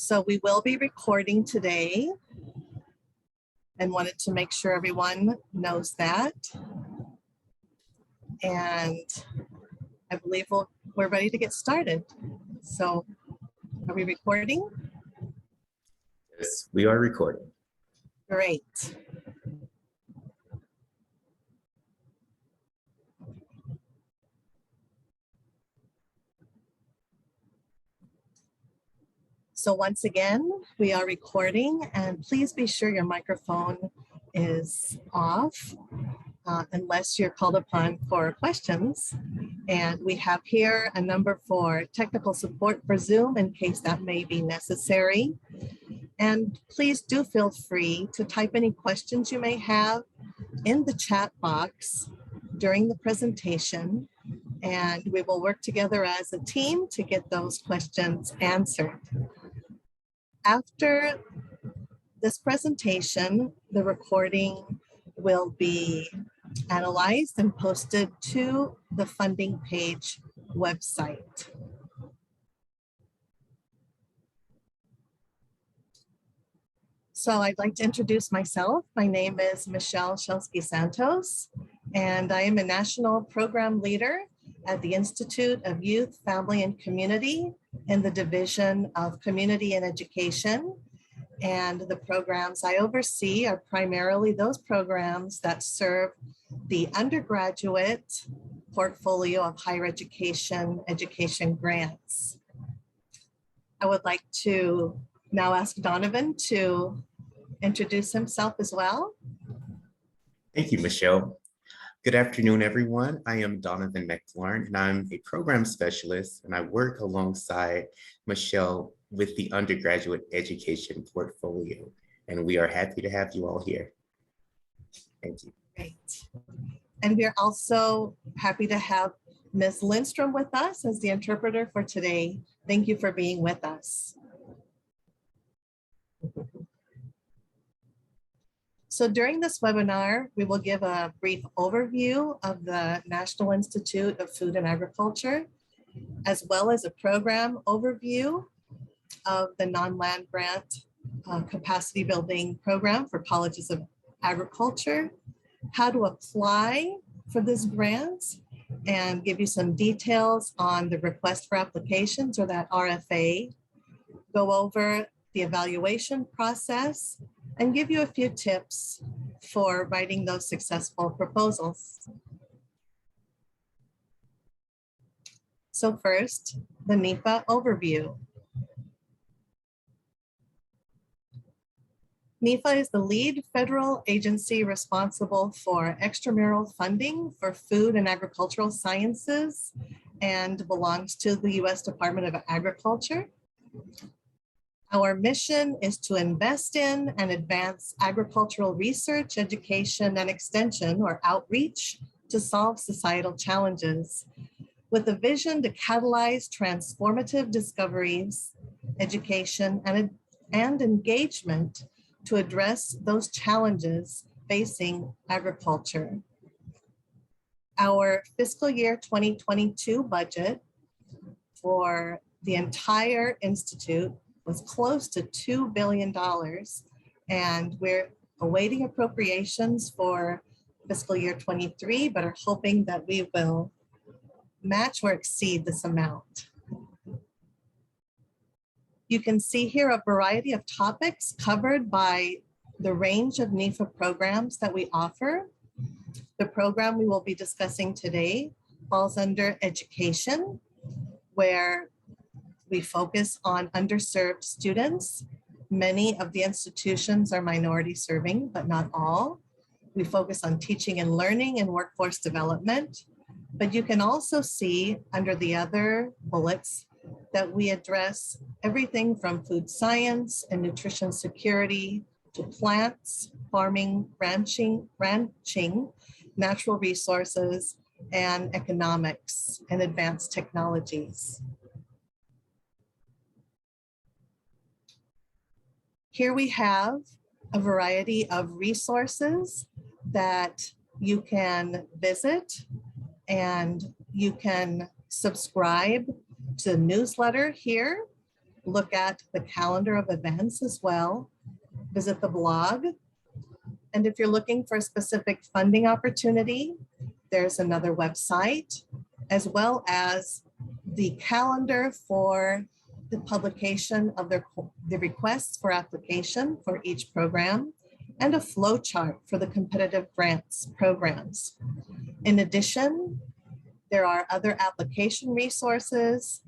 So we will be recording today and wanted to make sure everyone knows that. And I believe we're ready to get started. So are we recording? Yes, we are recording. Great. So once again, we are recording, and please be sure your microphone is off unless you're called upon for questions. And we have here a number for technical support for Zoom in case that may be necessary. And please do feel free to type any questions you may have in the chat box during the presentation, and we will work together as a team to get those questions answered. After this presentation, the recording will be analyzed and posted to the funding page website. So I'd like to introduce myself. My name is Schelske-Santos, and I am a national program leader at the Institute of Youth, Family, and Community in the Division of Community and Education. And the programs I oversee are primarily those programs that serve the undergraduate portfolio of higher education grants. I would like to now ask Donaven to introduce himself as well. Thank you, Michelle. Good afternoon, everyone. I am Donaven McLaurin, and I'm a program specialist, and I work alongside Michelle with the undergraduate education portfolio. And we are happy to have you all here. Thank you. Great. And we're also happy to have Ms. Lindstrom with us as the interpreter for today. Thank you for being with us. So during this webinar, we will give a brief overview of the National Institute of Food and Agriculture, as well as a program overview of the non-land grant capacity building program for colleges of agriculture, how to apply for this grant, and give you some details on the request for applications, or that RFA, go over the evaluation process, and give you a few tips for writing those successful proposals. So first, the NIFA overview. NIFA is the lead federal agency responsible for extramural funding for food and agricultural sciences and belongs to the U.S. Department of Agriculture. Our mission is to invest in and advance agricultural research, education, and extension, or outreach, to solve societal challenges, with a vision to catalyze transformative discoveries, education, and engagement to address those challenges facing agriculture. Our fiscal year 2022 budget for the entire institute was close to $2 billion, and we're awaiting appropriations for fiscal year 23, but are hoping that we will match or exceed this amount. You can see here a variety of topics covered by the range of NIFA programs that we offer. The program we will be discussing today falls under education, where we focus on underserved students. Many of the institutions are minority serving, but not all. We focus on teaching and learning and workforce development. But you can also see under the other bullets that we address everything from food science and nutrition security to plants, farming, ranching, natural resources, and economics and advanced technologies. Here we have a variety of resources that you can visit, and you can subscribe to the newsletter here, look at the calendar of events as well, visit the blog. And if you're looking for a specific funding opportunity, there's another website, as well as the calendar for the publication of the requests for application for each program, and a flow chart for the competitive grants programs. In addition, there are other application resources,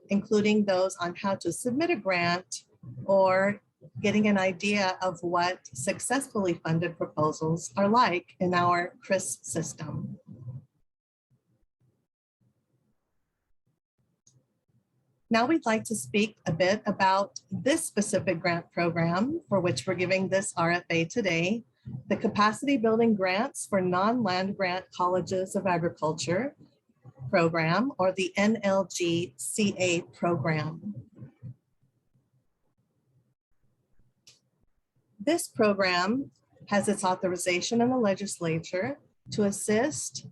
including those on how to submit a grant or getting an idea of what successfully funded proposals are like in our CRISP system. Now we'd like to speak a bit about this specific grant program for which we're giving this RFA today, the Capacity Building Grants for Non-Land Grant Colleges of Agriculture program, or the NLGCA program. This program has its authorization in the legislature to assist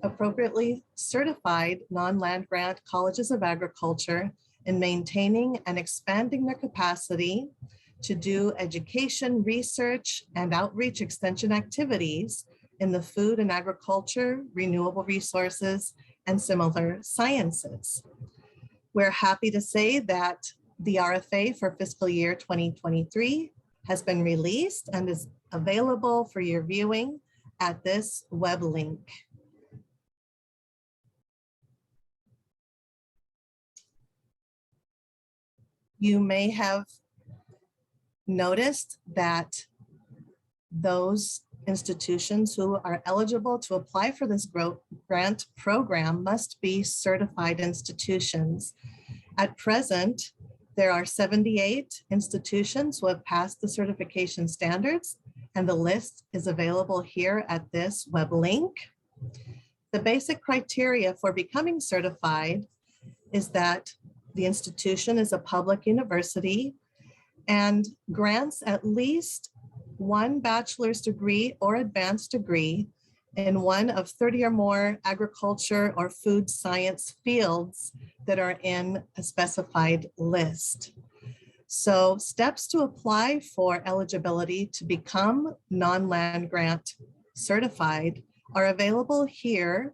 appropriately certified non-land grant colleges of agriculture in maintaining and expanding their capacity to do education, research, and outreach extension activities in the food and agriculture, renewable resources, and similar sciences. We're happy to say that the RFA for fiscal year 2023 has been released and is available for your viewing at this web link. You may have noticed that those institutions who are eligible to apply for this grant program must be certified institutions. At present, there are 78 institutions who have passed the certification standards, and the list is available here at this web link. The basic criteria for becoming certified is that the institution is a public university and grants at least one bachelor's degree or advanced degree in one of 30 or more agriculture or food science fields that are in a specified list. So steps to apply for eligibility to become non-land grant certified are available here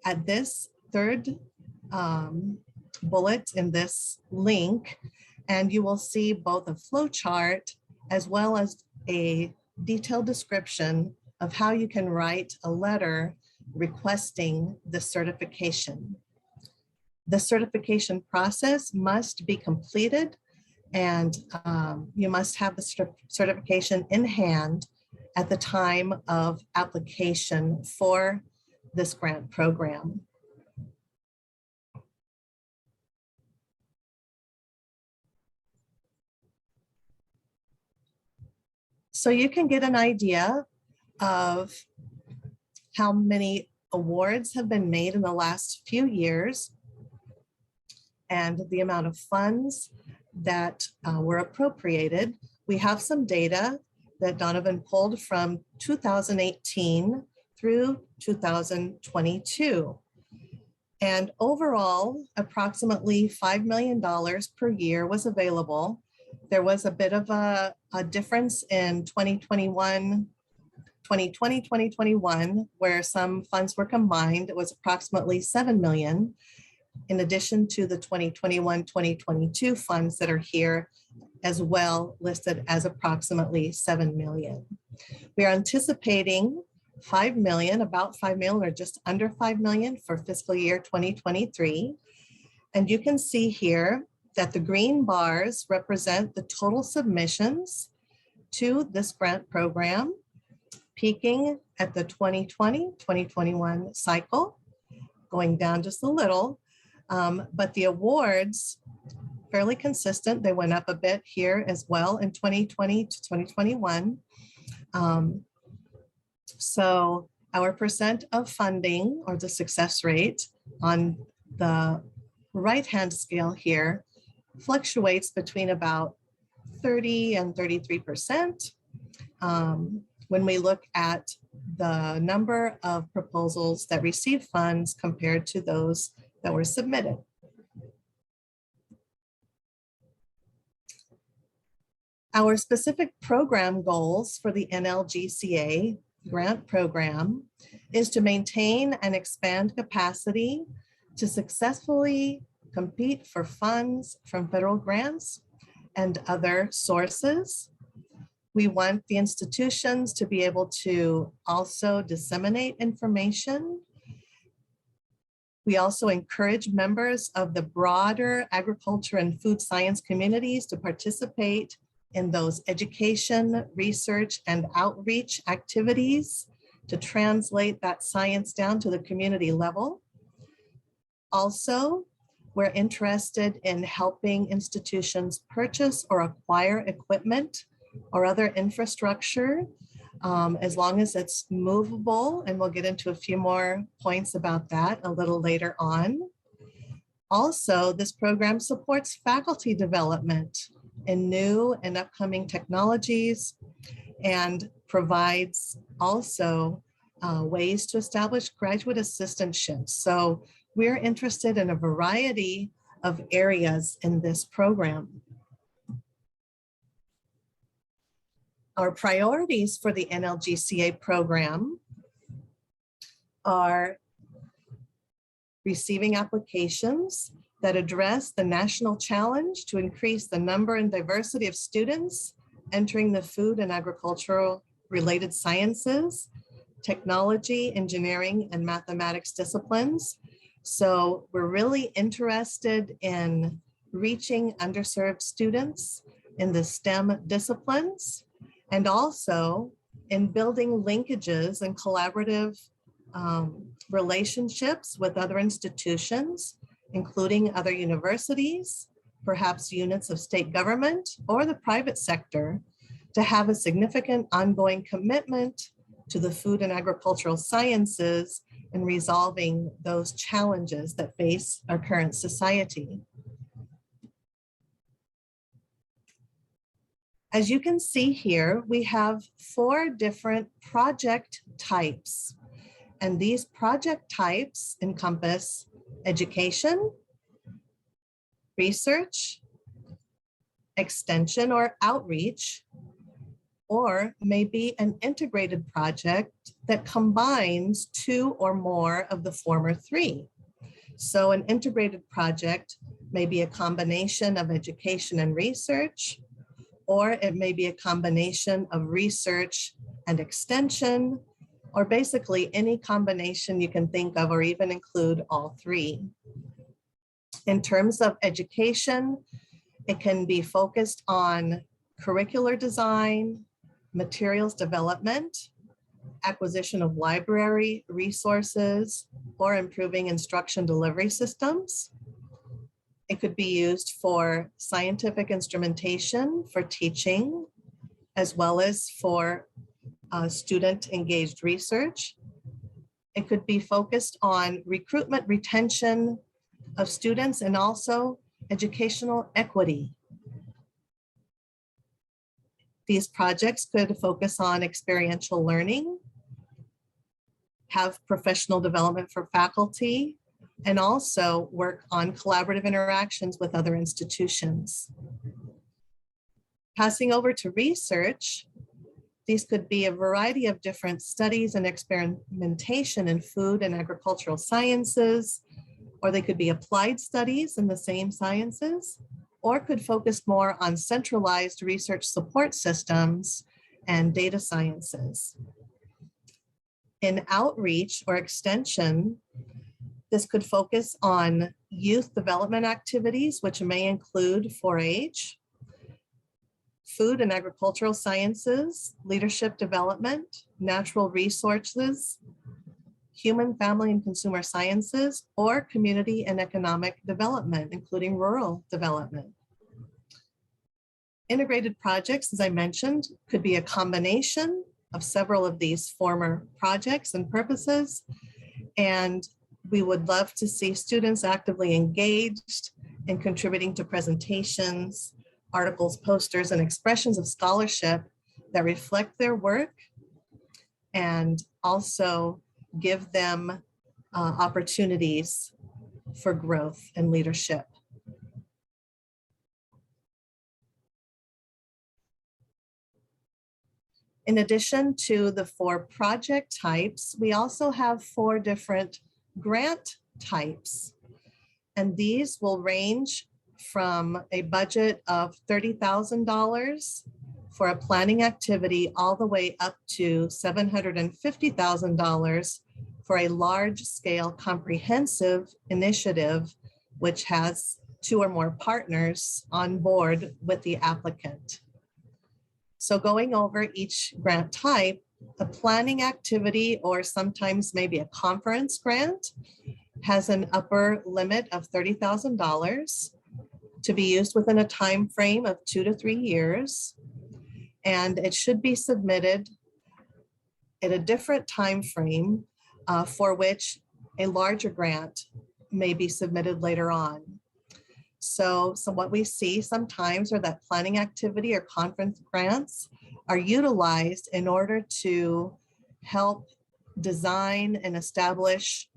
at this third bullet in this link, and you will see both a flow chart as well as a detailed description of how you can write a letter requesting the certification. The certification process must be completed, and you must have the certification in hand at the time of application for this grant program. So you can get an idea of how many awards have been made in the last few years and the amount of funds that were appropriated. We have some data that Donaven pulled from 2018 through 2022. And overall, approximately $5 million per year was available. There was a bit of a difference in 2020, 2021, where some funds were combined. It was approximately 7 million, in addition to the 2021-2022 funds that are here as well, listed as approximately 7 million. We are anticipating 5 million, about 5 million or just under 5 million for fiscal year 2023. And you can see here that the green bars represent the total submissions to this grant program, peaking at the 2020-2021 cycle, going down just a little, but the awards fairly consistent. They went up a bit here as well in 2020 to 2021. So our percent of funding, or the success rate on the right-hand scale here, fluctuates between about 30 and 33%. When we look at the number of proposals that receive funds compared to those that were submitted. Our specific program goals for the NLGCA grant program is to maintain and expand capacity to successfully compete for funds from federal grants and other sources. We want the institutions to be able to also disseminate information. We also encourage members of the broader agriculture and food science communities to participate in those education, research, and outreach activities to translate that science down to the community level. Also, we're interested in helping institutions purchase or acquire equipment or other infrastructure as long as it's movable, and we'll get into a few more points about that a little later on. Also, this program supports faculty development in new and upcoming technologies and provides also ways to establish graduate assistantships. So we're interested in a variety of areas in this program. Our priorities for the NLGCA program are receiving applications that address the national challenge to increase the number and diversity of students entering the food and agricultural related sciences, technology, engineering, and mathematics disciplines. So we're really interested in reaching underserved students in the STEM disciplines, and also in building linkages and collaborative relationships with other institutions, including other universities, perhaps units of state government or the private sector, to have a significant ongoing commitment to the food and agricultural sciences and resolving those challenges that face our current society. As you can see here, we have 4 different project types, and these project types encompass education, research, extension or outreach, or maybe an integrated project that combines 2 or more of the former 3. So an integrated project may be a combination of education and research, or it may be a combination of research and extension, or basically any combination you can think of, or even include all 3. In terms of education, it can be focused on curricular design, materials development, acquisition of library resources, or improving instruction delivery systems. It could be used for scientific instrumentation for teaching, as well as for student engaged research. It could be focused on recruitment, retention of students, and also educational equity. These projects could focus on experiential learning, have professional development for faculty, and also work on collaborative interactions with other institutions. Passing over to research, these could be a variety of different studies and experimentation in food and agricultural sciences, or they could be applied studies in the same sciences, or could focus more on centralized research support systems and data sciences. In outreach or extension, this could focus on youth development activities, which may include 4-H, food and agricultural sciences, leadership development, natural resources, human, family, and consumer sciences, or community and economic development, including rural development. Integrated projects, as I mentioned, could be a combination of several of these former projects and purposes, and we would love to see students actively engaged in contributing to presentations, articles, posters, and expressions of scholarship that reflect their work and also give them opportunities for growth and leadership. In addition to the 4 project types, we also have 4 different grant types. And these will range from a budget of $30,000 for a planning activity all the way up to $750,000 for a large-scale comprehensive initiative, which has 2 or more partners on board with the applicant. So going over each grant type, a planning activity, or sometimes maybe a conference grant, has an upper limit of $30,000 to be used within a time frame of 2 to 3 years. And it should be submitted at a different time frame for which a larger grant may be submitted later on. So what we see sometimes are that planning activity or conference grants are utilized in order to help design and establish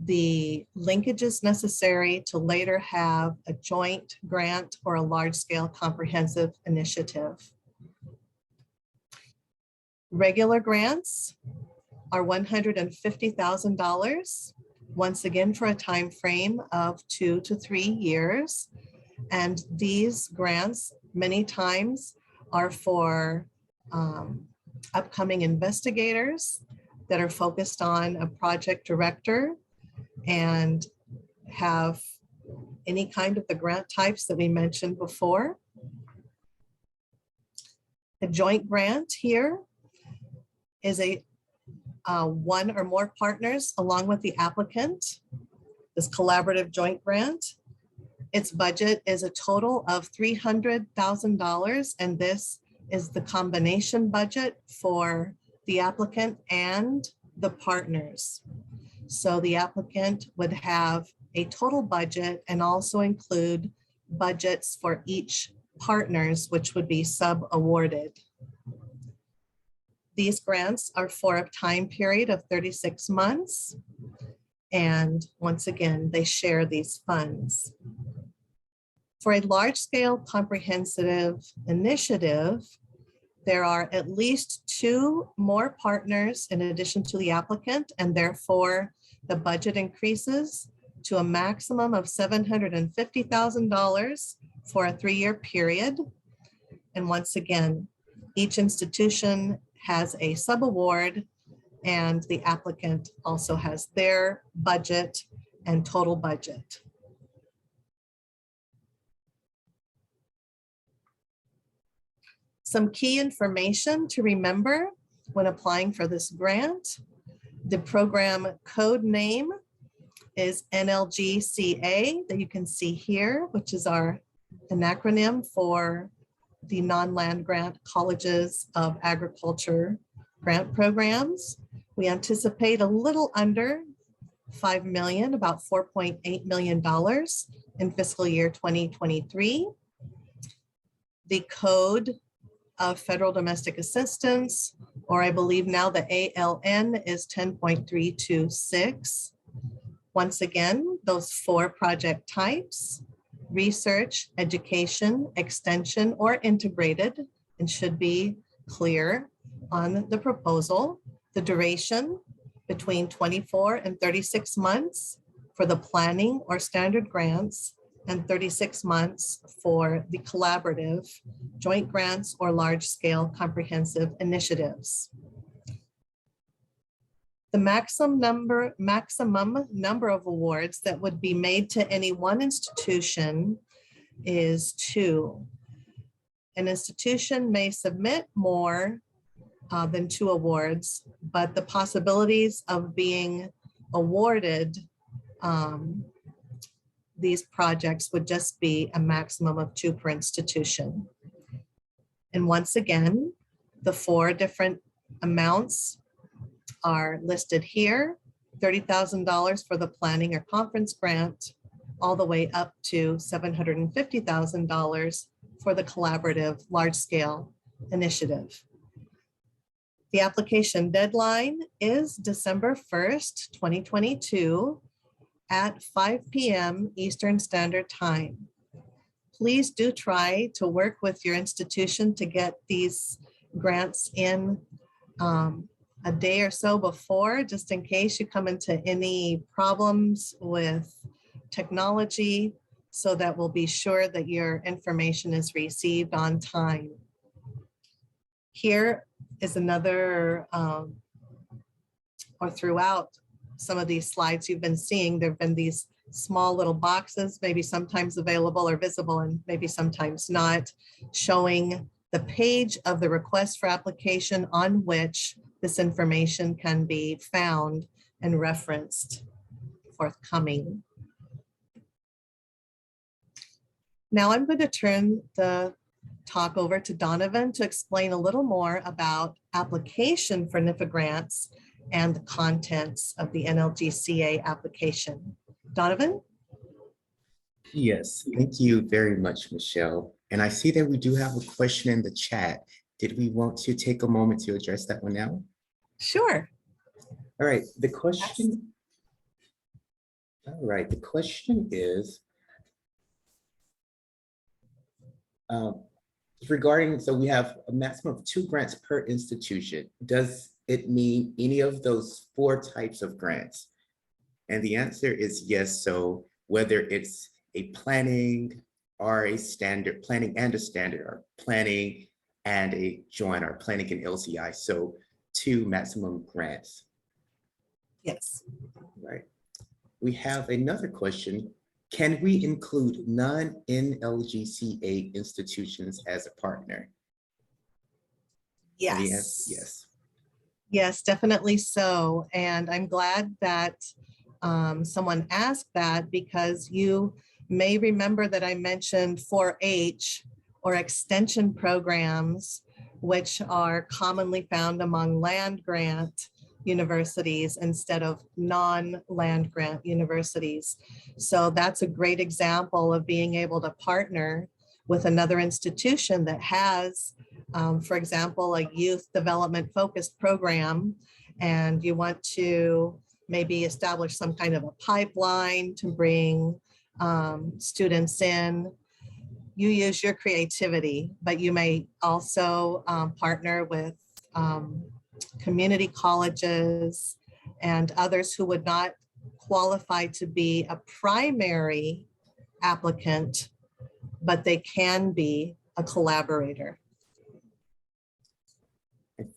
the linkages necessary to later have a joint grant or a large-scale comprehensive initiative. Regular grants are $150,000, once again for a time frame of 2 to 3 years. And these grants many times are for upcoming investigators that are focused on a project director and have any kind of the grant types that we mentioned before. A joint grant here is a 1 or more partners along with the applicant. This collaborative joint grant, its budget is a total of $300,000, and this is the combination budget for the applicant and the partners. So the applicant would have a total budget and also include budgets for each partners, which would be sub-awarded. These grants are for a time period of 36 months. And once again, they share these funds. For a large-scale comprehensive initiative, there are at least 2 more partners in addition to the applicant, and therefore the budget increases to a maximum of $750,000 for a 3-year period. And once again, each institution has a subaward, and the applicant also has their budget and total budget. Some key information to remember when applying for this grant. The program code name is NLGCA that you can see here, which is an acronym for the Non-Land Grant Colleges of Agriculture grant programs. We anticipate a little under $5 million, about $4.8 million in fiscal year 2023. The code of federal domestic assistance, or I believe now the ALN, is 10.326. Once again, those 4 project types: research, education, extension, or integrated, and should be clear on the proposal. The duration between 24 and 36 months for the planning or standard grants, and 36 months for the collaborative joint grants or large-scale comprehensive initiatives. The maximum number of awards that would be made to any one institution is 2. An institution may submit more than 2 awards, but the possibilities of being awarded these projects would just be a maximum of 2 per institution. And once again, the 4 different amounts are listed here: $30,000 for the planning or conference grant, all the way up to $750,000 for the collaborative large-scale initiative. The application deadline is December 1st, 2022 at 5 p.m. Eastern Standard Time. Please do try to work with your institution to get these grants in a day or so before, just in case you come into any problems with technology, so that we'll be sure that your information is received on time. Here is another, or throughout some of these slides you've been seeing, there have been these small little boxes, maybe sometimes available or visible and maybe sometimes not, showing the page of the request for application on which this information can be found and referenced forthcoming. Now I'm going to turn the talk over to Donaven to explain a little more about application for NIFA grants and the contents of the NLGCA application. Donaven? Yes, thank you very much, Michelle. And I see that we do have a question in the chat. Did we want to take a moment to address that one now? Sure. All right, the question. All right, the question is regarding, so we have a maximum of 2 grants per institution. Does it mean any of those 4 types of grants? And the answer is yes. So whether it's a planning or a standard, planning and a standard, or planning and a joint, or planning and LCI. So 2 maximum grants. Yes. Right. We have another question. Can we include non-NLGCA institutions as a partner? Yes. Yes. Yes, definitely so. And I'm glad that someone asked that, because you may remember that I mentioned 4-H or extension programs, which are commonly found among land grant universities instead of non-land grant universities. So that's a great example of being able to partner with another institution that has, for example, a youth development focused program, and you want to maybe establish some kind of a pipeline to bring students in. You use your creativity, but you may also partner with community colleges and others who would not qualify to be a primary applicant, but they can be a collaborator.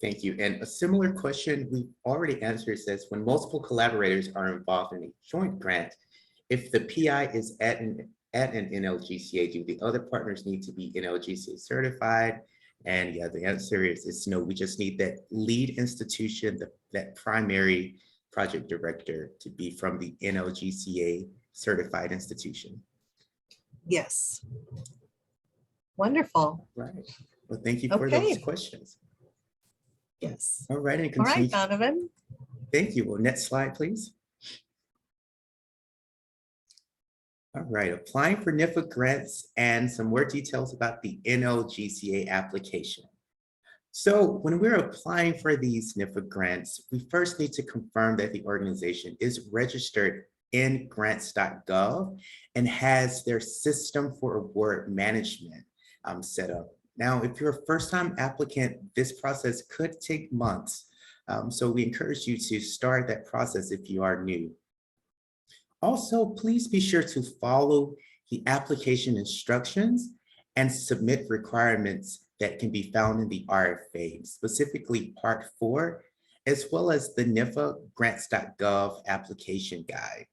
Thank you. And a similar question we've already answered says, when multiple collaborators are involved in a joint grant, if the PI is at an NLGCA, do the other partners need to be NLGCA certified? And yeah, the answer is no. We just need that lead institution, that primary project director, to be from the NLGCA certified institution. Yes. Wonderful. Right. Well, thank you for those questions. Yes. All right. And all continue. right, Donaven. Thank you. Well, next slide, please. All right, applying for NIFA grants and some more details about the NLGCA application. So when we're applying for these NIFA grants, we first need to confirm that the organization is registered in grants.gov and has their system for award management set up. Now, if you're a first-time applicant, this process could take months. So we encourage you to start that process if you are new. Also, please be sure to follow the application instructions and submit requirements that can be found in the RFA, specifically Part 4, as well as the NIFA grants.gov application guide.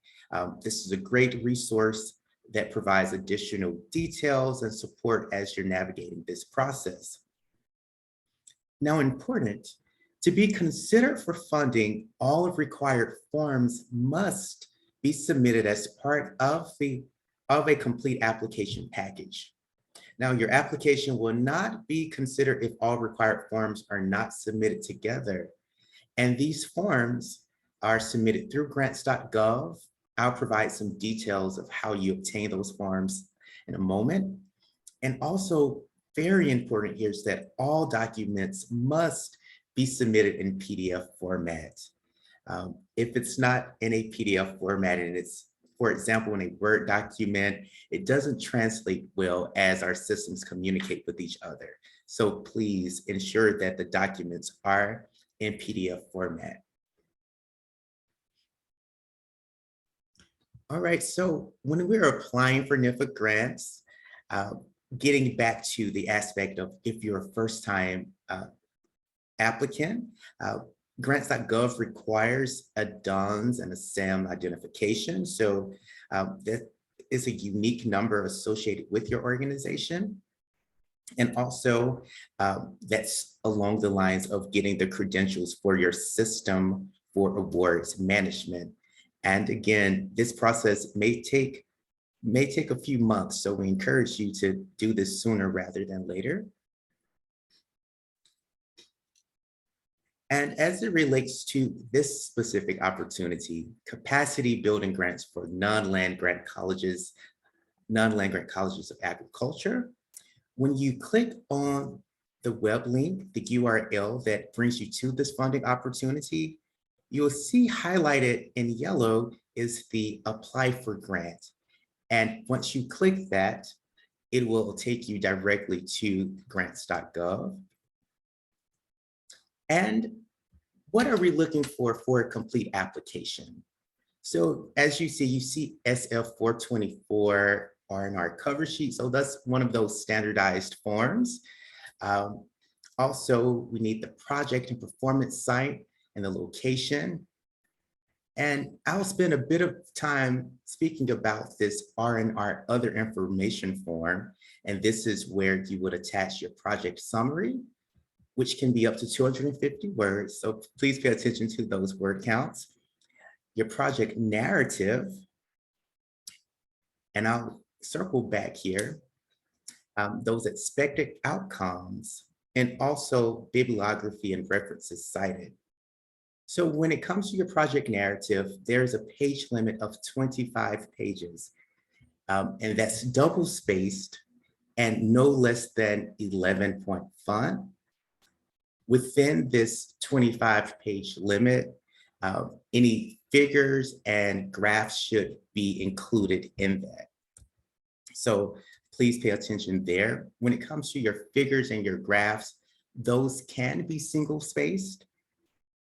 This is a great resource that provides additional details and support as you're navigating this process. Now, important, to be considered for funding, all of required forms must be submitted as part of a complete application package. Now, your application will not be considered if all required forms are not submitted together. And these forms are submitted through grants.gov. I'll provide some details of how you obtain those forms in a moment. And also, very important here is that all documents must be submitted in PDF format. If it's not in a PDF format and it's, for example, in a Word document, it doesn't translate well as our systems communicate with each other. So please ensure that the documents are in PDF format. All right, so when we're applying for NIFA grants, getting back to the aspect of if you're a first-time applicant, grants.gov requires a DUNS and a SAM identification. So that is a unique number associated with your organization. And also that's along the lines of getting the credentials for your system for awards management. And again, this process may take a few months, so we encourage you to do this sooner rather than later. And as it relates to this specific opportunity, capacity building grants for non-land grant colleges of agriculture, when you click on the web link, the URL that brings you to this funding opportunity, you'll see highlighted in yellow is the apply for grant. And once you click that, it will take you directly to grants.gov. And what are we looking for a complete application? So as you see SF424 R&R cover sheet. So that's one of those standardized forms. Also, we need the project and performance site and the location. And I'll spend a bit of time speaking about this R&R other information form. And this is where you would attach your project summary, which can be up to 250 words. So please pay attention to those word counts. Your project narrative, and I'll circle back here, those expected outcomes, and also bibliography and references cited. So when it comes to your project narrative, there's a page limit of 25 pages, and that's double spaced and no less than 11-point font. Within this 25-page limit, any figures and graphs should be included in that. So please pay attention there. When it comes to your figures and your graphs, those can be single spaced,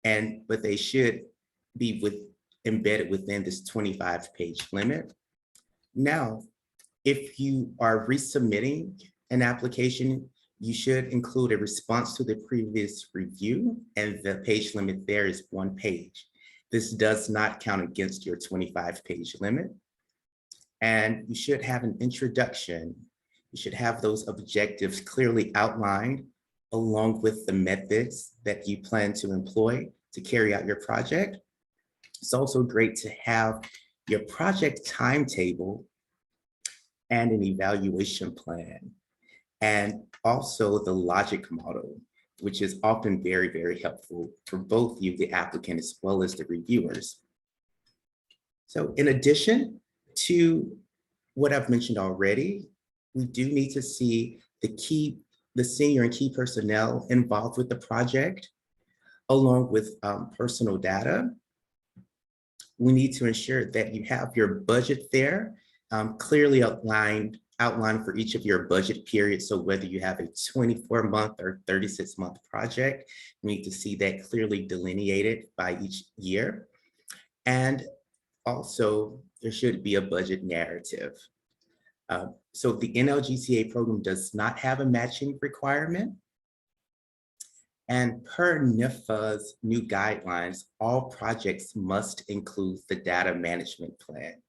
but they should be embedded within this 25-page limit. Now, if you are resubmitting an application, you should include a response to the previous review, and the page limit there is 1 page. This does not count against your 25-page limit. And you should have an introduction. You should have those objectives clearly outlined along with the methods that you plan to employ to carry out your project. It's also great to have your project timetable and an evaluation plan, and also the logic model, which is often very, very helpful for both you, the applicant, as well as the reviewers. So in addition to what I've mentioned already, we do need to see the senior and key personnel involved with the project, along with personal data. We need to ensure that you have your budget there, clearly outlined for each of your budget periods. So whether you have a 24-month or 36-month project, we need to see that clearly delineated by each year. And also, there should be a budget narrative. So the NLGCA program does not have a matching requirement. And per NIFA's new guidelines, all projects must include the data management plan.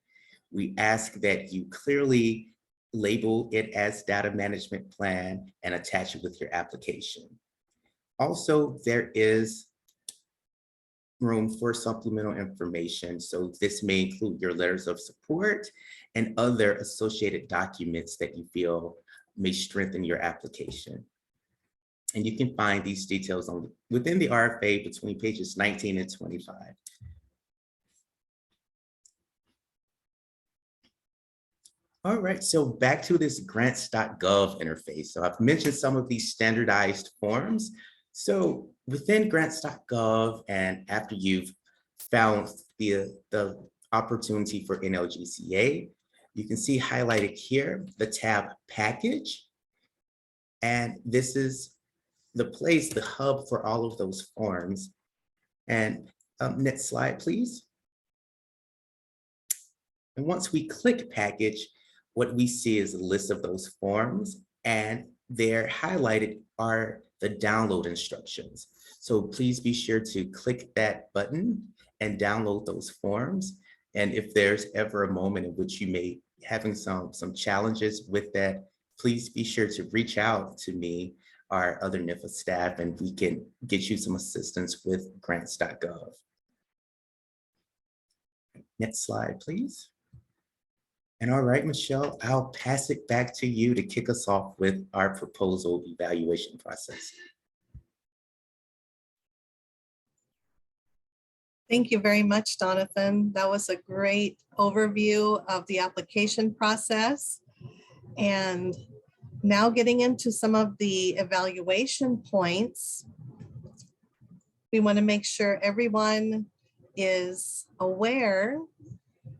We ask that you clearly label it as data management plan and attach it with your application. Also, there is room for supplemental information. So this may include your letters of support and other associated documents that you feel may strengthen your application. And you can find these details within the RFA between pages 19 and 25. All right, so back to this grants.gov interface. So I've mentioned some of these standardized forms. So within grants.gov, and after you've found the opportunity for NLGCA, you can see highlighted here the tab package. And this is the place, the hub for all of those forms. And next slide, please. And once we click package, what we see is a list of those forms, and they're highlighted are the download instructions. So please be sure to click that button and download those forms. And if there's ever a moment in which you may having some challenges with that, please be sure to reach out to me, our other NIFA staff, and we can get you some assistance with grants.gov. Next slide, please. And all right, Michelle, I'll pass it back to you to kick us off with our proposal evaluation process. Thank you very much, Donaven. That was a great overview of the application process. And now getting into some of the evaluation points, we want to make sure everyone is aware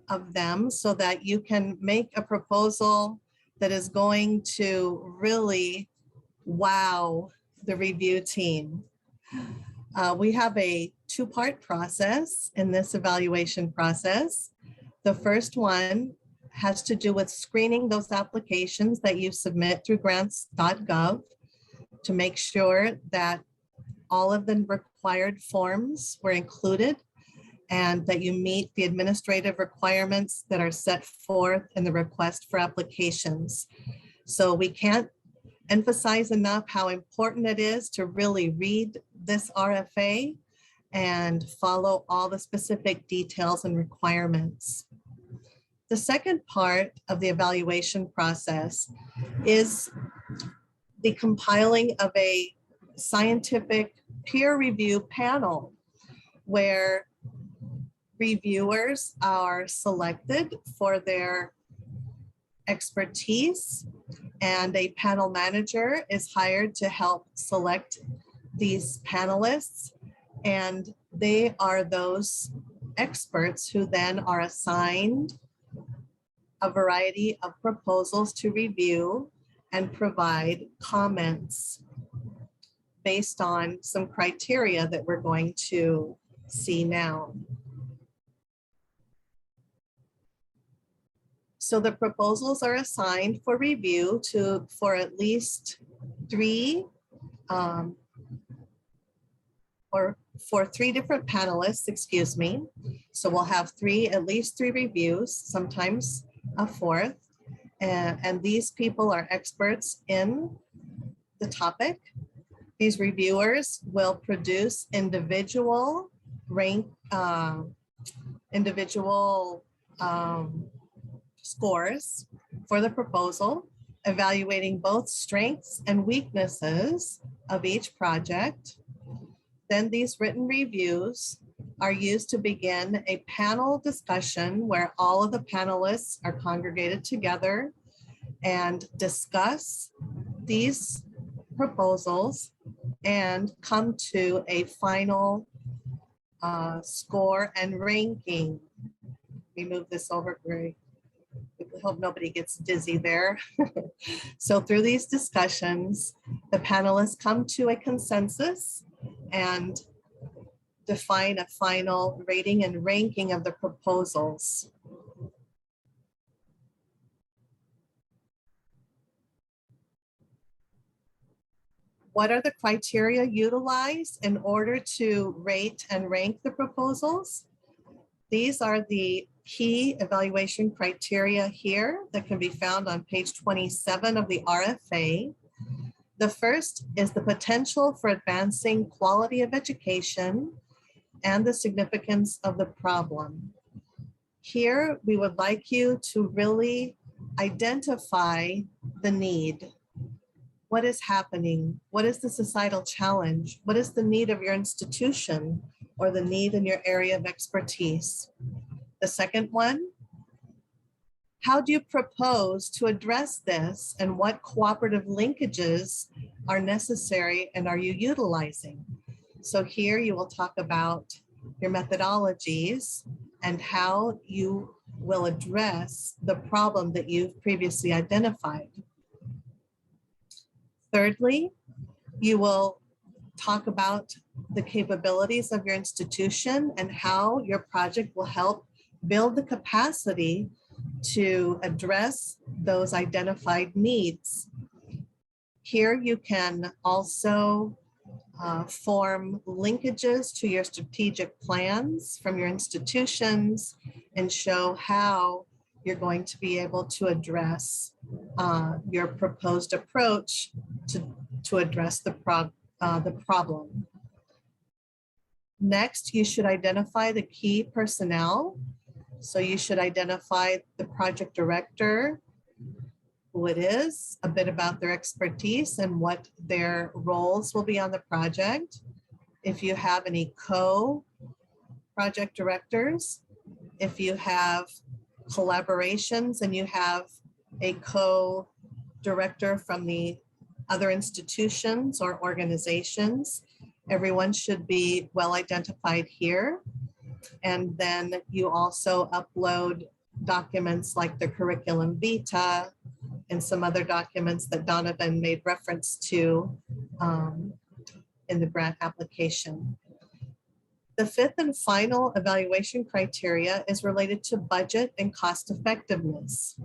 of them so that you can make a proposal that is going to really wow the review team. We have a two-part process in this evaluation process. The first one has to do with screening those applications that you submit through grants.gov to make sure that all of the required forms were included and that you meet the administrative requirements that are set forth in the request for applications. So we can't emphasize enough how important it is to really read this RFA and follow all the specific details and requirements. The second part of the evaluation process is the compiling of a scientific peer review panel where reviewers are selected for their expertise, and a panel manager is hired to help select these panelists. And they are those experts who then are assigned a variety of proposals to review and provide comments based on some criteria that we're going to see now. So the proposals are assigned for review for at least three different panelists, excuse me. So we'll have at least three reviews, sometimes a fourth. And these people are experts in the topic. These reviewers will produce individual scores for the proposal, evaluating both strengths and weaknesses of each project. Then these written reviews are used to begin a panel discussion where all of the panelists are congregated together and discuss these proposals and come to a final score and ranking. We move this over, Greg. I hope nobody gets dizzy there. So through these discussions, the panelists come to a consensus and define a final rating and ranking of the proposals. What are the criteria utilized in order to rate and rank the proposals? These are the key evaluation criteria here that can be found on page 27 of the RFA. The first is the potential for advancing quality of education and the significance of the problem. Here, we would like you to really identify the need. What is happening? What is the societal challenge? What is the need of your institution or the need in your area of expertise? The second one, how do you propose to address this and what cooperative linkages are necessary and are you utilizing? So here you will talk about your methodologies and how you will address the problem that you've previously identified. Thirdly, you will talk about the capabilities of your institution and how your project will help build the capacity to address those identified needs. Here you can also form linkages to your strategic plans from your institutions and show how you're going to be able to address your proposed approach to address the problem. Next, you should identify the key personnel. So you should identify the project director, who it is, a bit about their expertise and what their roles will be on the project. If you have any co-project directors, if you have collaborations and you have a co-director from the other institutions or organizations, everyone should be well identified here. And then you also upload documents like the curriculum vitae and some other documents that Donaven made reference to in the grant application. The fifth and final evaluation criteria is related to budget and cost effectiveness.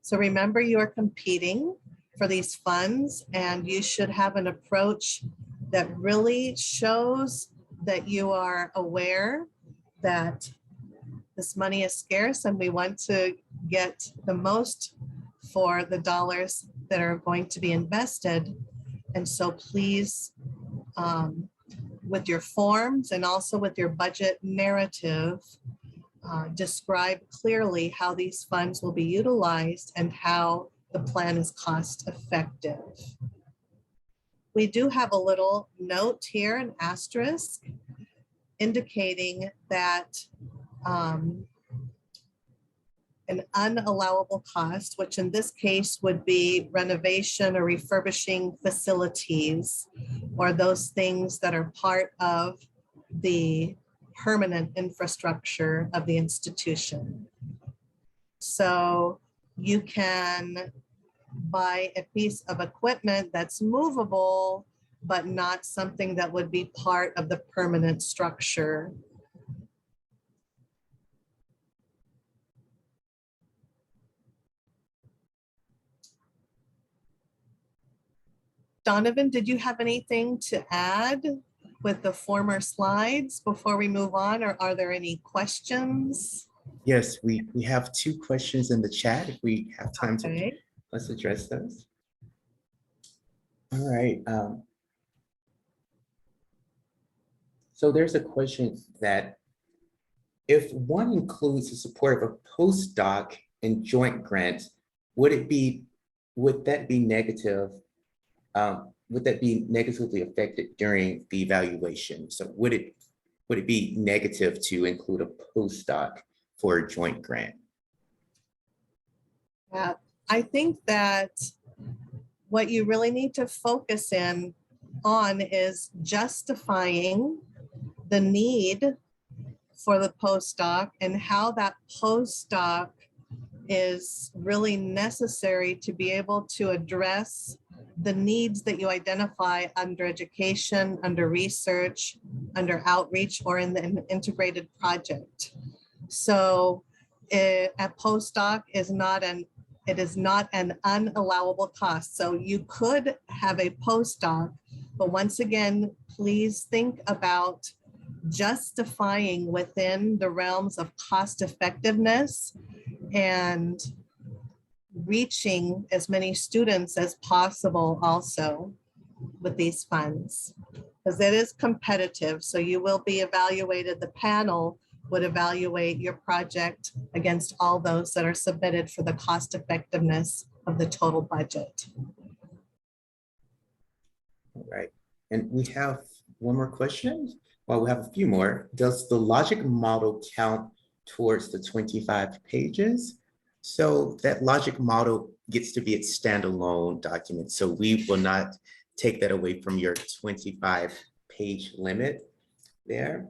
So remember, you are competing for these funds and you should have an approach that really shows that you are aware that this money is scarce and we want to get the most for the dollars that are going to be invested. And so please, with your forms and also with your budget narrative, describe clearly how these funds will be utilized and how the plan is cost effective. We do have a little note here, an asterisk, indicating that an unallowable cost, which in this case would be renovation or refurbishing facilities, or those things that are part of the permanent infrastructure of the institution. So you can buy a piece of equipment that's movable, but not something that would be part of the permanent structure. Donaven, did you have anything to add with the former slides before we move on, or are there any questions? Yes, we have two questions in the chat. If we have time to, let's address those. All right. So there's a question that if one includes the support of a postdoc and joint grant, would that be negative? Would that be negatively affected during the evaluation? So would it be negative to include a postdoc for a joint grant? I think that what you really need to focus in on is justifying the need for the postdoc and how that postdoc is really necessary to be able to address the needs that you identify under education, under research, under outreach, or in the integrated project. So a postdoc is not an unallowable cost. So you could have a postdoc, but once again, please think about justifying within the realms of cost effectiveness and reaching as many students as possible also with these funds, because it is competitive. So you will be evaluated, the panel would evaluate your project against all those that are submitted for the cost effectiveness of the total budget. All right, and we have one more question. Well, we have a few more. Does the logic model count towards the 25 pages? So that logic model gets to be its standalone document. So we will not take that away from your 25-page limit there.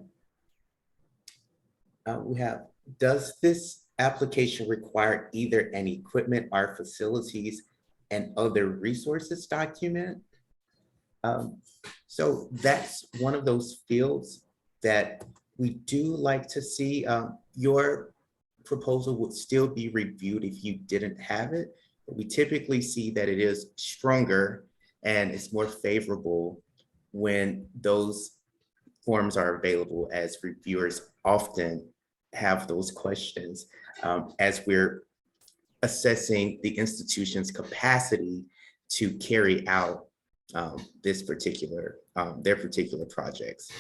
We have, does this application require either an equipment or facilities and other resources document? So that's one of those fields that we do like to see. Your proposal would still be reviewed if you didn't have it. But we typically see that it is stronger and it's more favorable when those forms are available, as reviewers often have those questions as we're assessing the institution's capacity to carry out their particular projects.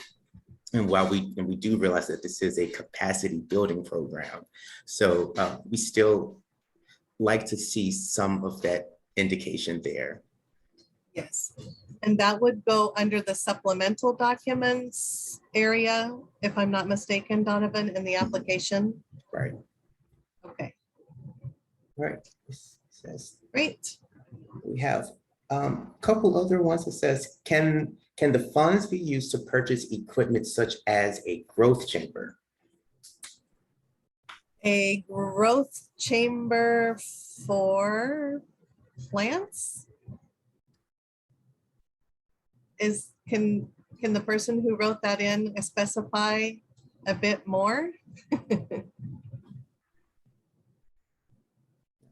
And while we do realize that this is a capacity building program, so we still like to see some of that indication there. Yes, and that would go under the supplemental documents area, if I'm not mistaken, Donovan, in the application. Right. Okay. Right. Says, great. We have a couple other ones that says, can the funds be used to purchase equipment such as a growth chamber? A growth chamber for plants? Can the person who wrote that in specify a bit more?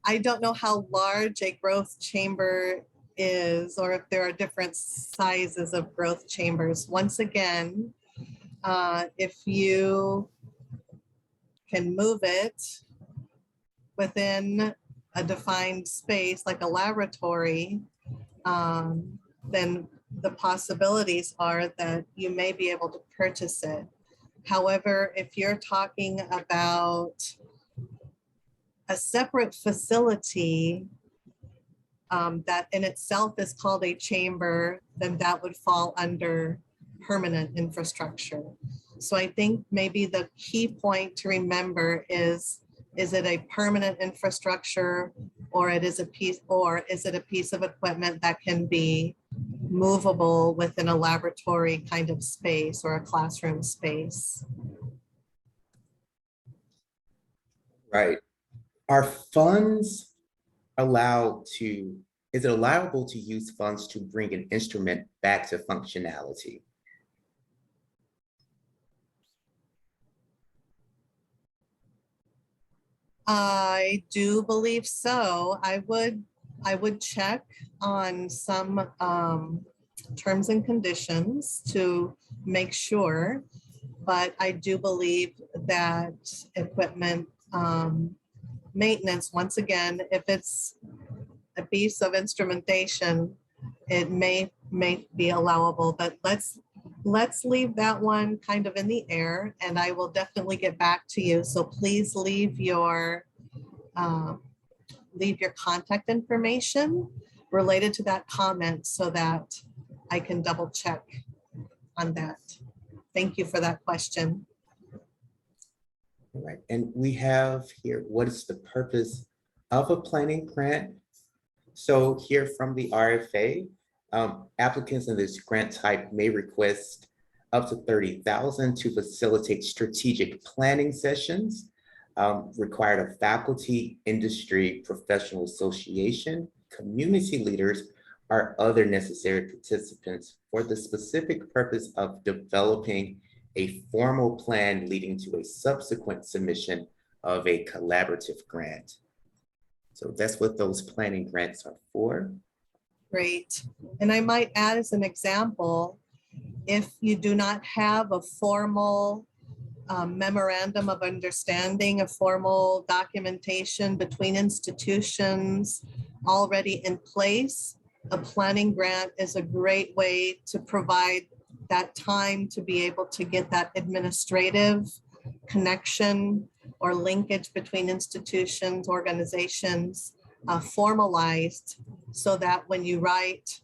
I don't know how large a growth chamber is, or if there are different sizes of growth chambers. Once again, if you can move it within a defined space like a laboratory, then the possibilities are that you may be able to purchase it. However, if you're talking about a separate facility that in itself is called a chamber, then that would fall under permanent infrastructure. So I think maybe the key point to remember is it a permanent infrastructure, or is it a piece of equipment that can be movable within a laboratory kind of space or a classroom space? Right. Are funds is it allowable to use funds to bring an instrument back to functionality? I do believe so. I would check on some terms and conditions to make sure, but I do believe that equipment maintenance, once again, if it's a piece of instrumentation, it may be allowable, but let's leave that one kind of in the air, and I will definitely get back to you. So please leave your contact information related to that comment so that I can double check on that. Thank you for that question. All right, and we have here, what is the purpose of a planning grant? So here from the RFA, applicants in this grant type may request up to $30,000 to facilitate strategic planning sessions, required of faculty, industry, professional association, community leaders, or other necessary participants for the specific purpose of developing a formal plan leading to a subsequent submission of a collaborative grant. So that's what those planning grants are for. Great. And I might add as an example, if you do not have a formal memorandum of understanding, a formal documentation between institutions already in place, a planning grant is a great way to provide that time to be able to get that administrative connection or linkage between institutions, organizations formalized, so that when you write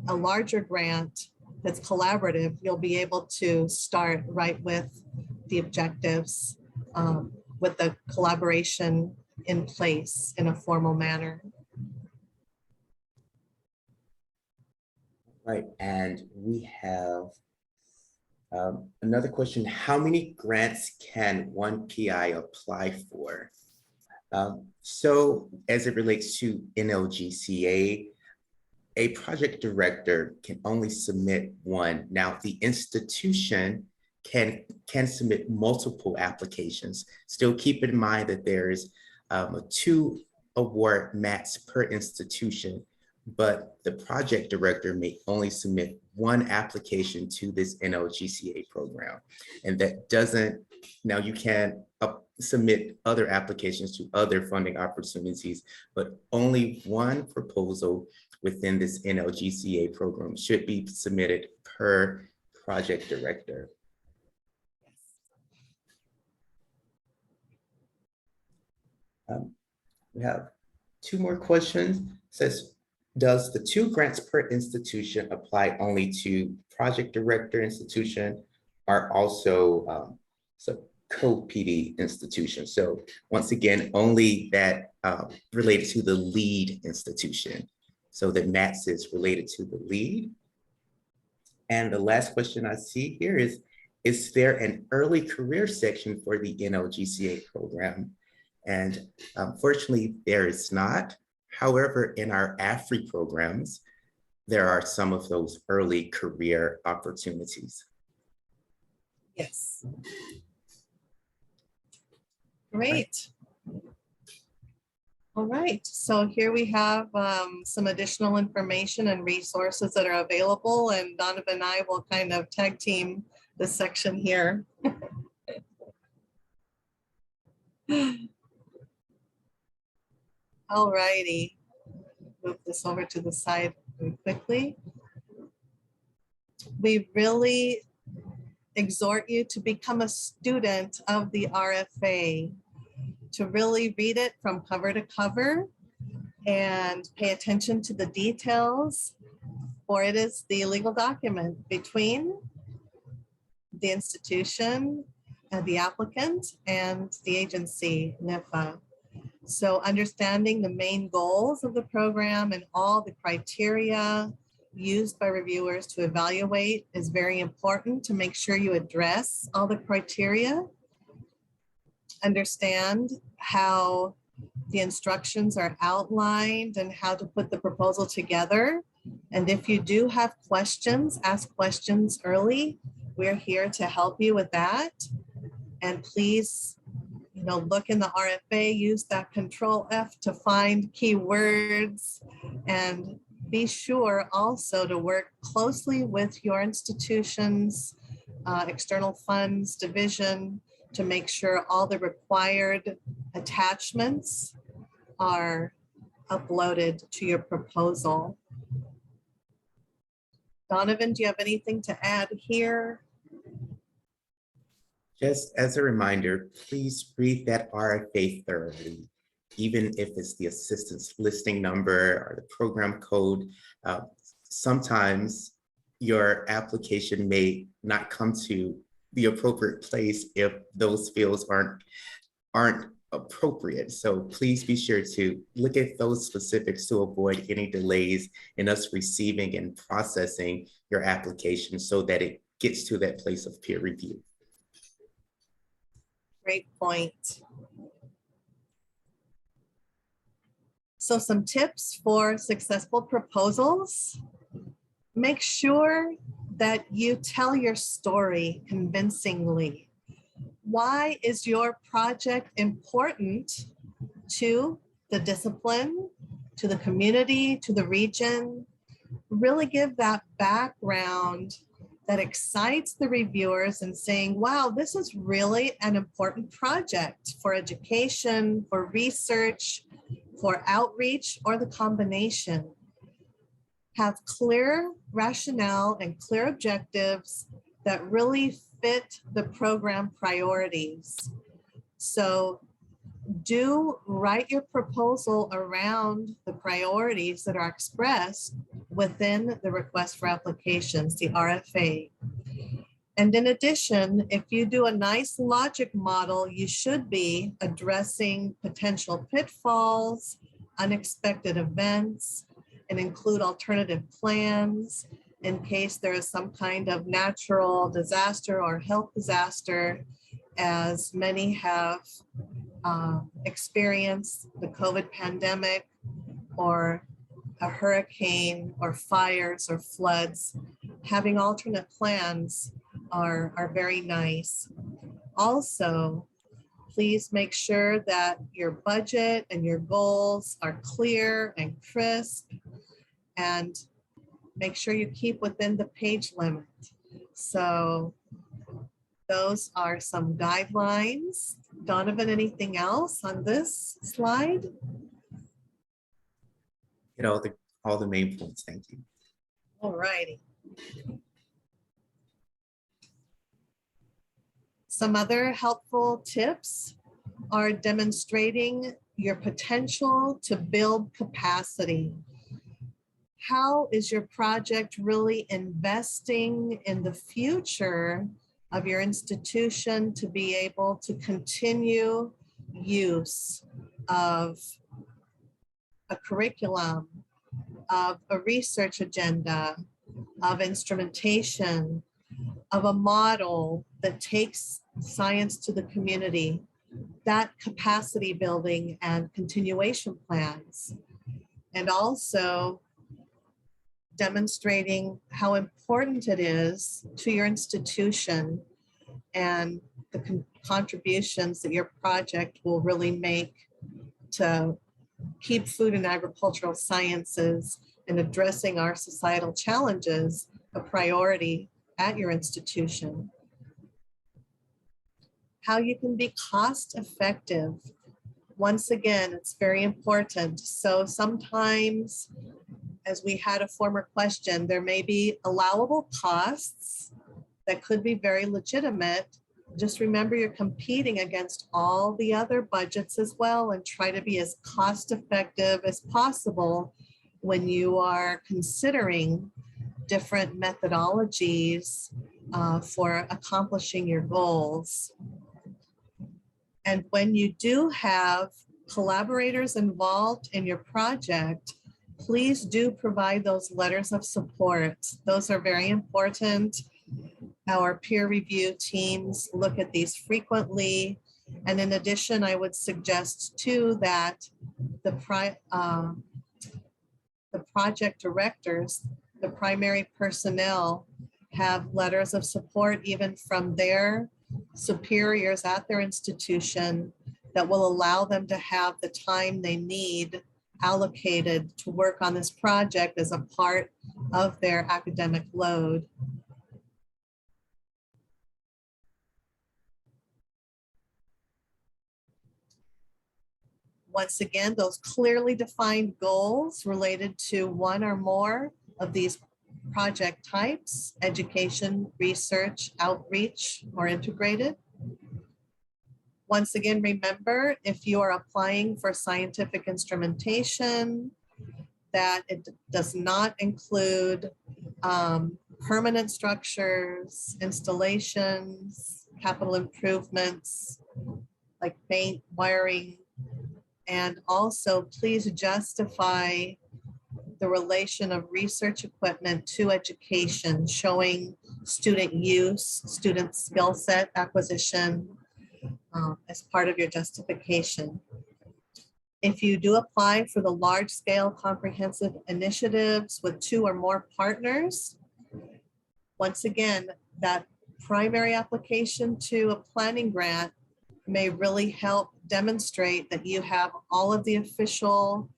a larger grant that's collaborative, you'll be able to start right with the objectives, with the collaboration in place in a formal manner. Right, and we have another question. How many grants can one PI apply for? So as it relates to NLGCA, a project director can only submit one. Now, the institution can submit multiple applications. Still keep in mind that there's a 2 award max per institution, but the project director may only submit one application to this NLGCA program. And that doesn't, now you can submit other applications to other funding opportunities, but only one proposal within this NLGCA program should be submitted per project director. We have 2 more questions. It says, does the 2 grants per institution apply only to project director institution or also co-PD institutions? So once again, only that related to the lead institution. So the max is related to the lead. And the last question I see here is there an early career section for the NLGCA program? And unfortunately, there is not. However, in our AFRI programs, there are some of those early career opportunities. Yes. Great. All right, so here we have some additional information and resources that are available, and Donaven and I will kind of tag team this section here. All righty, move this over to the side really quickly. We really exhort you to become a student of the RFA, to really read it from cover to cover and pay attention to the details, for it is the legal document between the institution and the applicant and the agency, NIFA. So understanding the main goals of the program and all the criteria used by reviewers to evaluate is very important to make sure you address all the criteria. Understand how the instructions are outlined and how to put the proposal together. And if you do have questions, ask questions early. We're here to help you with that. And please, look in the RFA, use that Control F to find keywords, and be sure also to work closely with your institution's external funds division to make sure all the required attachments are uploaded to your proposal. Donaven, do you have anything to add here? Just as a reminder, please read that RFA thoroughly, even if it's the assistance listing number or the program code. Sometimes your application may not come to the appropriate place if those fields aren't appropriate. So please be sure to look at those specifics to avoid any delays in us receiving and processing your application so that it gets to that place of peer review. Great point. So some tips for successful proposals. Make sure that you tell your story convincingly. Why is your project important to the discipline, to the community, to the region? Really give that background that excites the reviewers and saying, wow, this is really an important project for education, for research, for outreach, or the combination. Have clear rationale and clear objectives that really fit the program priorities. So do write your proposal around the priorities that are expressed within the request for applications, the RFA. And in addition, if you do a nice logic model, you should be addressing potential pitfalls, unexpected events, and include alternative plans in case there is some kind of natural disaster or health disaster, as many have experienced the COVID pandemic or a hurricane or fires or floods, having alternate plans are very nice. Also, please make sure that your budget and your goals are clear and crisp, and make sure you keep within the page limit. So those are some guidelines. Donaven, anything else on this slide? Hit all the main points. Thank you. All righty. Some other helpful tips are demonstrating your potential to build capacity. How is your project really investing in the future of your institution to be able to continue use of a curriculum, of a research agenda, of instrumentation, of a model that takes science to the community, that capacity building and continuation plans, and also demonstrating how important it is to your institution and the contributions that your project will really make to keep food and agricultural sciences and addressing our societal challenges a priority at your institution. How you can be cost effective. Once again, it's very important. So sometimes, as we had a former question, there may be allowable costs that could be very legitimate. Just remember you're competing against all the other budgets as well, and try to be as cost effective as possible when you are considering different methodologies for accomplishing your goals. And when you do have collaborators involved in your project, please do provide those letters of support. Those are very important. Our peer review teams look at these frequently. And in addition, I would suggest too that the project directors, the primary personnel, have letters of support even from their superiors at their institution that will allow them to have the time they need allocated to work on this project as a part of their academic load. Once again, those clearly defined goals related to one or more of these project types: education, research, outreach, or integrated. Once again, remember, if you are applying for scientific instrumentation, that it does not include permanent structures, installations, capital improvements like paint, wiring, and also please justify the relation of research equipment to education, showing student use, student skill set acquisition as part of your justification. If you do apply for the large scale comprehensive initiatives with 2 or more partners, once again, that primary application to a planning grant may really help demonstrate that you have all of the official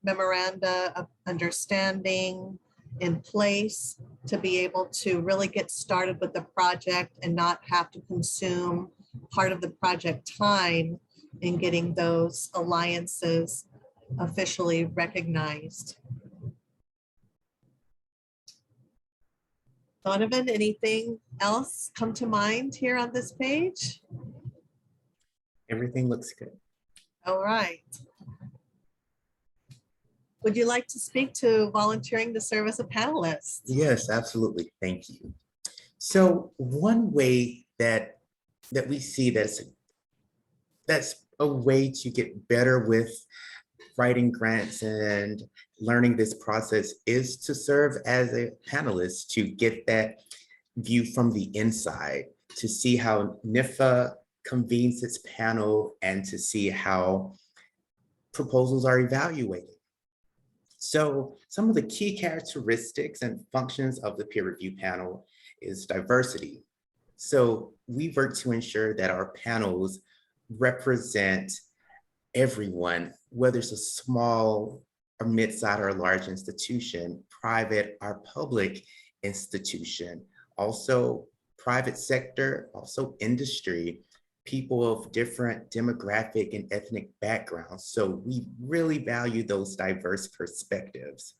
memoranda of understanding in place to be able to really get started with the project and not have to consume part of the project time in getting those alliances officially recognized. Donaven, anything else come to mind here on this page? Everything looks good. All right. Would you like to speak to volunteering to serve as a panelist? Yes, absolutely. Thank you. So one way that we see that's a way to get better with writing grants and learning this process is to serve as a panelist, to get that view from the inside, to see how NIFA convenes its panel and to see how proposals are evaluated. So some of the key characteristics and functions of the peer review panel is diversity. So we work to ensure that our panels represent everyone, whether it's a small or mid-sized or large institution, private or public institution, also private sector, also industry, people of different demographic and ethnic backgrounds. So we really value those diverse perspectives.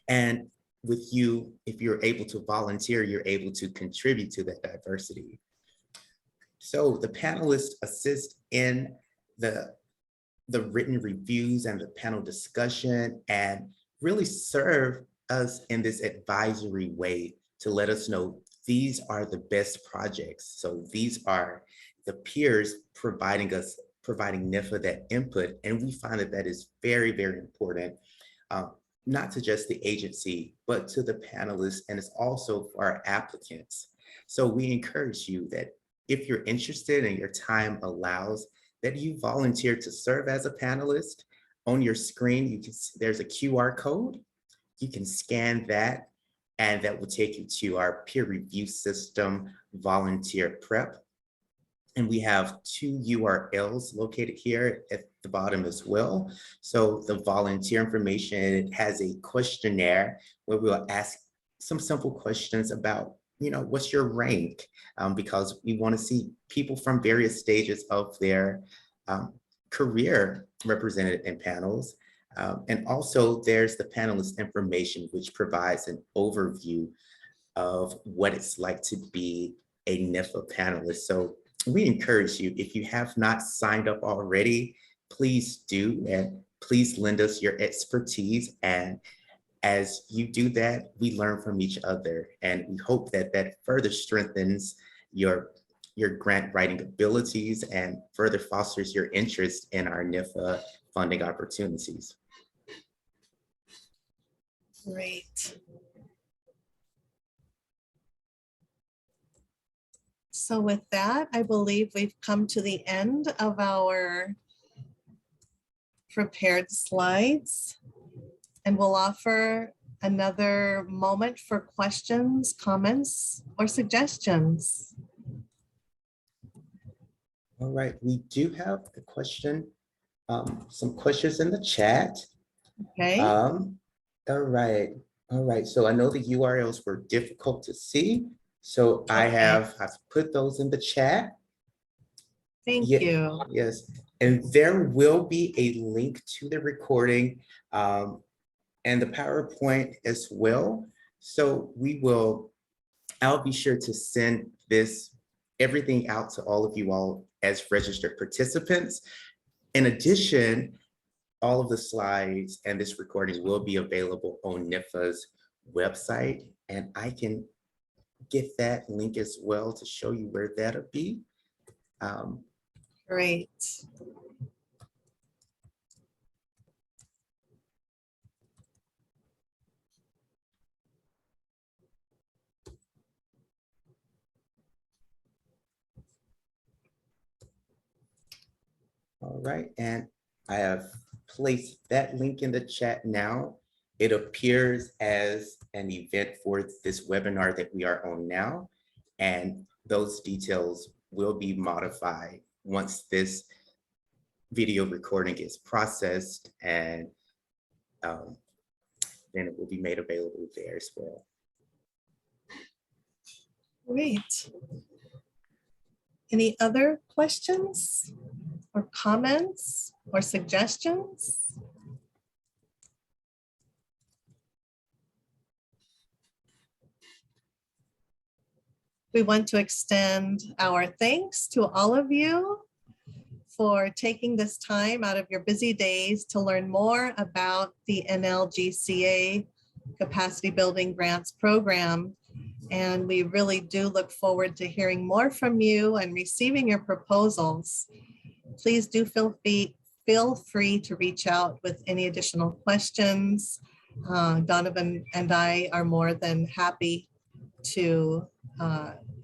And with you, if you're able to volunteer, you're able to contribute to that diversity. So the panelists assist in the written reviews and the panel discussion and really serve us in this advisory way to let us know these are the best projects. So these are the peers providing NIFA that input. And we find that that is very, very important, not to just the agency, but to the panelists, and it's also for our applicants. So we encourage you that if you're interested and your time allows, that you volunteer to serve as a panelist. On your screen, there's a QR code. You can scan that, and that will take you to our peer review system volunteer prep. And we have 2 URLs located here at the bottom as well. So the volunteer information has a questionnaire where we'll ask some simple questions about, what's your rank? Because we want to see people from various stages of their career represented in panels. And also there's the panelist information, which provides an overview of what it's like to be a NIFA panelist. So we encourage you, if you have not signed up already, please do, and please lend us your expertise. And as you do that, we learn from each other, and we hope that that further strengthens your grant writing abilities and further fosters your interest in our NIFA funding opportunities. Great. So with that, I believe we've come to the end of our prepared slides, and we'll offer another moment for questions, comments, or suggestions. All right, we do have a question, some questions in the chat. Okay. All right. So I know the URLs were difficult to see, so I have put those in the chat. Thank you. Yes, and there will be a link to the recording and the PowerPoint as well. So I'll be sure to send everything out to all of you all as registered participants. In addition, all of the slides and this recording will be available on NIFA's website, and I can get that link as well to show you where that'll be. Great. All right, and I have placed that link in the chat now. It appears as an event for this webinar that we are on now, and those details will be modified once this video recording is processed, and then it will be made available there as well. Great. Any other questions or comments or suggestions? We want to extend our thanks to all of you for taking this time out of your busy days to learn more about the NLGCA Capacity Building Grants Program. And we really do look forward to hearing more from you and receiving your proposals. Please do feel free to reach out with any additional questions. Donaven and I are more than happy to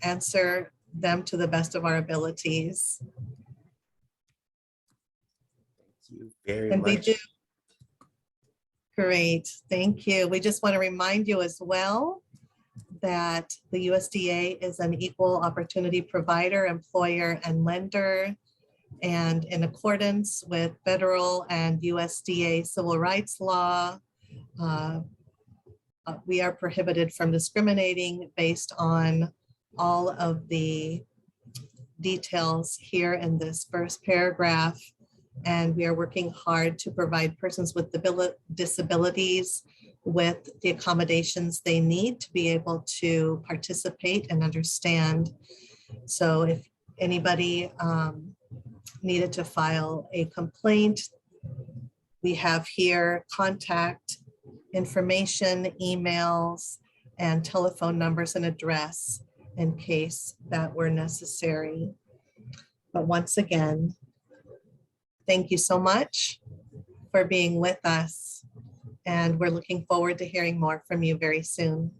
answer them to the best of our abilities. Thank you very much. Great, thank you. We just want to remind you as well that the USDA is an equal opportunity provider, employer, and lender. And in accordance with federal and USDA civil rights law, we are prohibited from discriminating based on all of the details here in this first paragraph. And we are working hard to provide persons with disabilities with the accommodations they need to be able to participate and understand. So if anybody needed to file a complaint, we have here contact information, emails, and telephone numbers and address in case that were necessary. But once again, thank you so much for being with us. And we're looking forward to hearing more from you very soon.